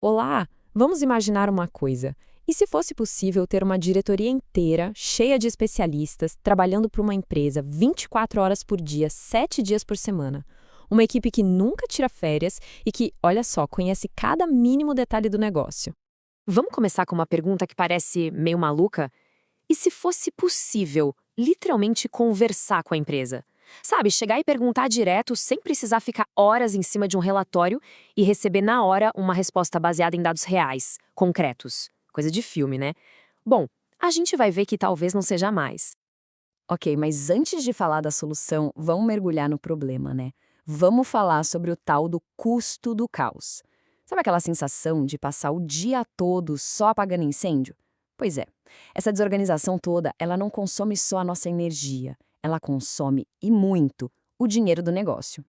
Olá, vamos imaginar uma coisa. E se fosse possível ter uma diretoria inteira, cheia de especialistas, trabalhando para uma empresa 24 horas por dia, 7 dias por semana? Uma equipe que nunca tira férias e que, olha só, conhece cada mínimo detalhe do negócio. Vamos começar com uma pergunta que parece meio maluca? E se fosse possível, literalmente conversar com a empresa? Sabe, chegar e perguntar direto sem precisar ficar horas em cima de um relatório e receber na hora uma resposta baseada em dados reais, concretos. Coisa de filme, né? Bom, a gente vai ver que talvez não seja mais. Ok, mas antes de falar da solução, vamos mergulhar no problema, né? Vamos falar sobre o tal do custo do caos. Sabe aquela sensação de passar o dia todo só apagando incêndio? Pois é, essa desorganização toda, ela não consome só a nossa energia, ela consome, e muito, o dinheiro do negócio.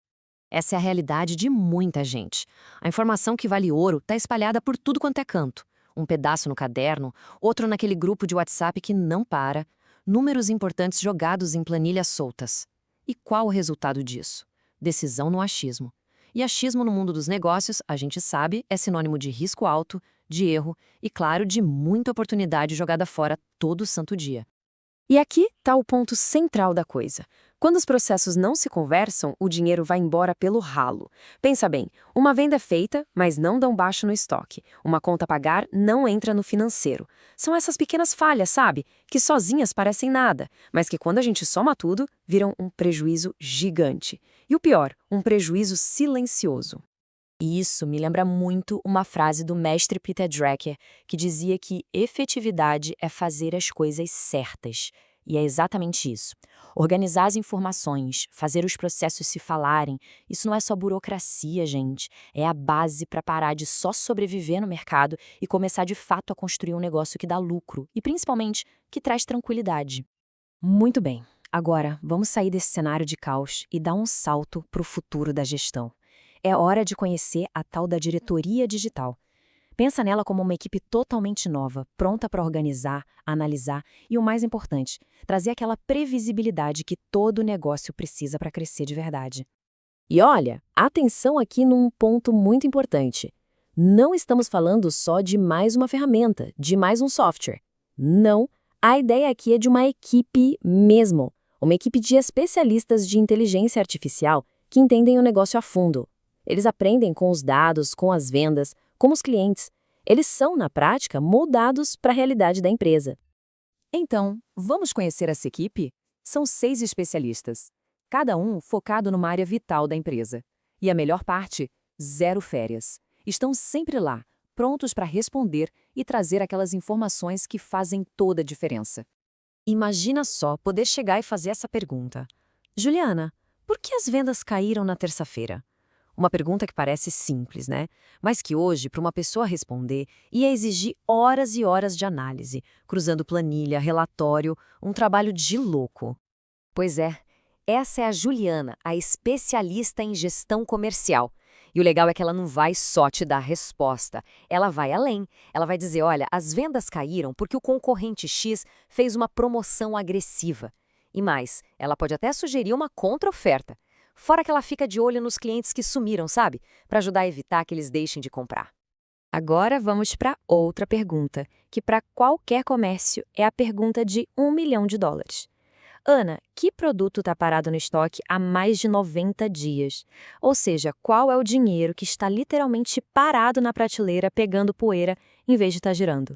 Essa é a realidade de muita gente. A informação que vale ouro está espalhada por tudo quanto é canto. Um pedaço no caderno, outro naquele grupo de WhatsApp que não para, números importantes jogados em planilhas soltas. E qual o resultado disso? Decisão no achismo. E achismo no mundo dos negócios, a gente sabe, é sinônimo de risco alto, de erro e, claro, de muita oportunidade jogada fora todo santo dia. E aqui está o ponto central da coisa. Quando os processos não se conversam, o dinheiro vai embora pelo ralo. Pensa bem, uma venda é feita, mas não dão baixo no estoque. Uma conta a pagar não entra no financeiro. São essas pequenas falhas, sabe? Que sozinhas parecem nada, mas que quando a gente soma tudo, viram um prejuízo gigante. E o pior, um prejuízo silencioso. E isso me lembra muito uma frase do mestre Peter Drucker, que dizia que efetividade é fazer as coisas certas. E é exatamente isso. Organizar as informações, fazer os processos se falarem, isso não é só burocracia, gente. É a base para parar de só sobreviver no mercado e começar de fato a construir um negócio que dá lucro e, principalmente, que traz tranquilidade. Muito bem. Agora, vamos sair desse cenário de caos e dar um salto para o futuro da gestão. É hora de conhecer a tal da diretoria digital. Pensa nela como uma equipe totalmente nova, pronta para organizar, analisar e, o mais importante, trazer aquela previsibilidade que todo negócio precisa para crescer de verdade. E olha, atenção aqui num ponto muito importante. Não estamos falando só de mais uma ferramenta, de mais um software. Não, a ideia aqui é de uma equipe mesmo. Uma equipe de especialistas de inteligência artificial que entendem o negócio a fundo. Eles aprendem com os dados, com as vendas, com os clientes. Eles são, na prática, moldados para a realidade da empresa. Então, vamos conhecer essa equipe? São 6 especialistas, cada um focado numa área vital da empresa. E a melhor parte, 0 férias. Estão sempre lá, prontos para responder e trazer aquelas informações que fazem toda a diferença. Imagina só poder chegar e fazer essa pergunta. Juliana, por que as vendas caíram na terça-feira? Uma pergunta que parece simples, né? Mas que hoje, para uma pessoa responder, ia exigir horas e horas de análise, cruzando planilha, relatório, um trabalho de louco. Pois é, essa é a Juliana, a especialista em gestão comercial. E o legal é que ela não vai só te dar a resposta, ela vai além. Ela vai dizer, olha, as vendas caíram porque o concorrente X fez uma promoção agressiva. E mais, ela pode até sugerir uma contra-oferta. Fora que ela fica de olho nos clientes que sumiram, sabe? Para ajudar a evitar que eles deixem de comprar. Agora vamos para outra pergunta, que para qualquer comércio é a pergunta de US$ 1 milhão. Ana, que produto está parado no estoque há mais de 90 dias? Ou seja, qual é o dinheiro que está literalmente parado na prateleira pegando poeira em vez de estar girando?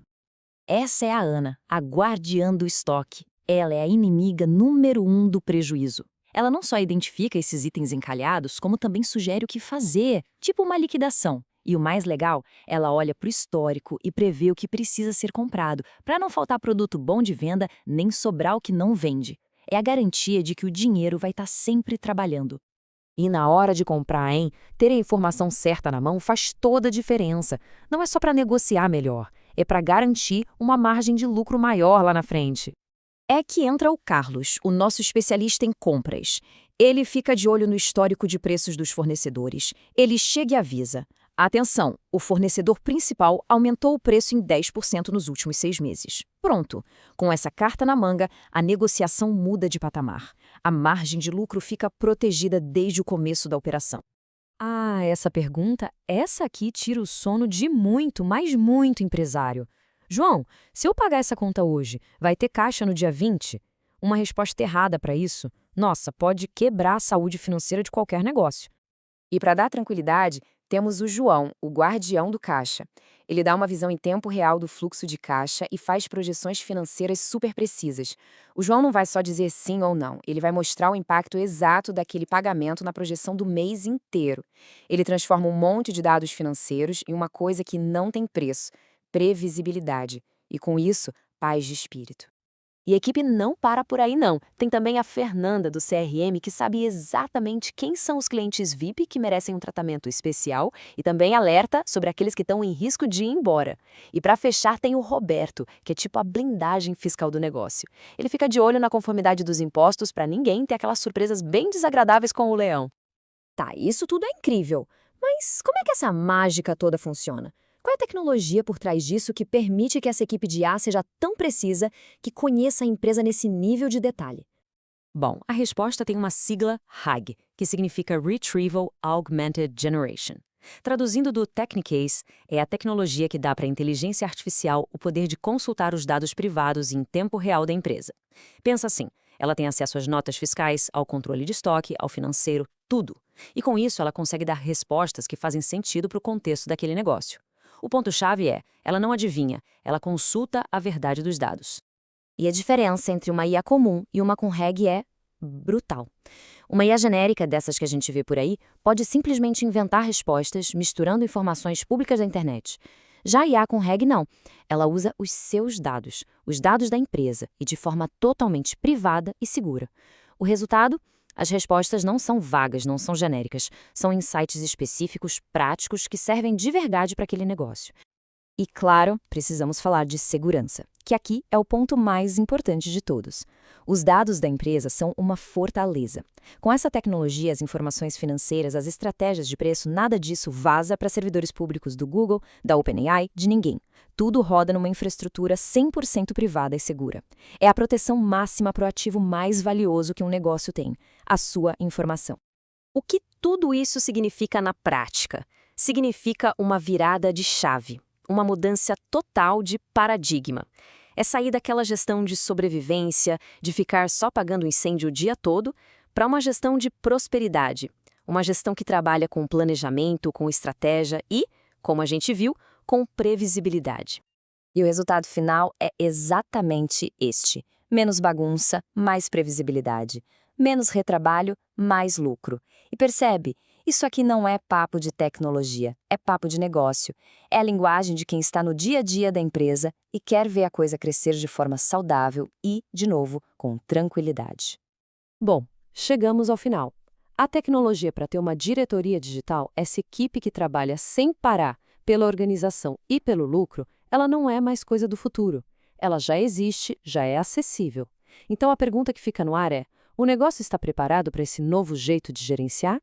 Essa é a Ana, a guardiã do estoque. Ela é a inimiga número 1 do prejuízo. Ela não só identifica esses itens encalhados, como também sugere o que fazer, tipo uma liquidação. E o mais legal, ela olha para o histórico e prevê o que precisa ser comprado, para não faltar produto bom de venda nem sobrar o que não vende. É a garantia de que o dinheiro vai estar sempre trabalhando. E na hora de comprar, hein? Ter a informação certa na mão faz toda a diferença. Não é só para negociar melhor, é para garantir uma margem de lucro maior lá na frente. É que entra o Carlos, o nosso especialista em compras. Ele fica de olho no histórico de preços dos fornecedores. Ele chega e avisa. Atenção, o fornecedor principal aumentou o preço em 10% nos últimos 6 meses. Pronto. Com essa carta na manga, a negociação muda de patamar. A margem de lucro fica protegida desde o começo da operação. Ah, essa pergunta, essa aqui tira o sono de muito, mas muito empresário. João, se eu pagar essa conta hoje, vai ter caixa no dia 20? Uma resposta errada para isso, nossa, pode quebrar a saúde financeira de qualquer negócio. E para dar tranquilidade, temos o João, o guardião do caixa. Ele dá uma visão em tempo real do fluxo de caixa e faz projeções financeiras super precisas. O João não vai só dizer sim ou não, ele vai mostrar o impacto exato daquele pagamento na projeção do mês inteiro. Ele transforma um monte de dados financeiros em uma coisa que não tem preço: previsibilidade. E com isso, paz de espírito. E a equipe não para por aí, não. Tem também a Fernanda, do CRM, que sabe exatamente quem são os clientes VIP que merecem um tratamento especial e também alerta sobre aqueles que estão em risco de ir embora. E para fechar, tem o Roberto, que é tipo a blindagem fiscal do negócio. Ele fica de olho na conformidade dos impostos para ninguém ter aquelas surpresas bem desagradáveis com o leão. Tá, isso tudo é incrível. Mas como é que essa mágica toda funciona? Qual é a tecnologia por trás disso que permite que essa equipe de IA seja tão precisa que conheça a empresa nesse nível de detalhe? Bom, a resposta tem uma sigla RAG, que significa Retrieval Augmented Generation. Traduzindo do Technicase, é a tecnologia que dá para a inteligência artificial o poder de consultar os dados privados em tempo real da empresa. Pensa assim, ela tem acesso às notas fiscais, ao controle de estoque, ao financeiro, tudo. E com isso ela consegue dar respostas que fazem sentido para o contexto daquele negócio. O ponto-chave é, ela não adivinha, ela consulta a verdade dos dados. E a diferença entre uma IA comum e uma com RAG é brutal. Uma IA genérica, dessas que a gente vê por aí, pode simplesmente inventar respostas misturando informações públicas da internet. Já a IA com RAG não. Ela usa os seus dados, os dados da empresa, e de forma totalmente privada e segura. O resultado? As respostas não são vagas, não são genéricas. São insights específicos, práticos, que servem de verdade para aquele negócio. E, claro, precisamos falar de segurança, que aqui é o ponto mais importante de todos. Os dados da empresa são uma fortaleza. Com essa tecnologia, as informações financeiras, as estratégias de preço, nada disso vaza para servidores públicos do Google, da OpenAI, de ninguém. Tudo roda numa infraestrutura 100% privada e segura. É a proteção máxima para o ativo mais valioso que um negócio tem, a sua informação. O que tudo isso significa na prática? Significa uma virada de chave. Uma mudança total de paradigma. É sair daquela gestão de sobrevivência, de ficar só pagando incêndio o dia todo, para uma gestão de prosperidade. Uma gestão que trabalha com planejamento, com estratégia e, como a gente viu, com previsibilidade. E o resultado final é exatamente este: menos bagunça, mais previsibilidade. Menos retrabalho, mais lucro. E percebe? Isso aqui não é papo de tecnologia, é papo de negócio. É a linguagem de quem está no dia a dia da empresa e quer ver a coisa crescer de forma saudável e, de novo, com tranquilidade. Bom, chegamos ao final. A tecnologia para ter uma diretoria digital, essa equipe que trabalha sem parar pela organização e pelo lucro, ela não é mais coisa do futuro. Ela já existe, já é acessível. Então a pergunta que fica no ar é: o negócio está preparado para esse novo jeito de gerenciar?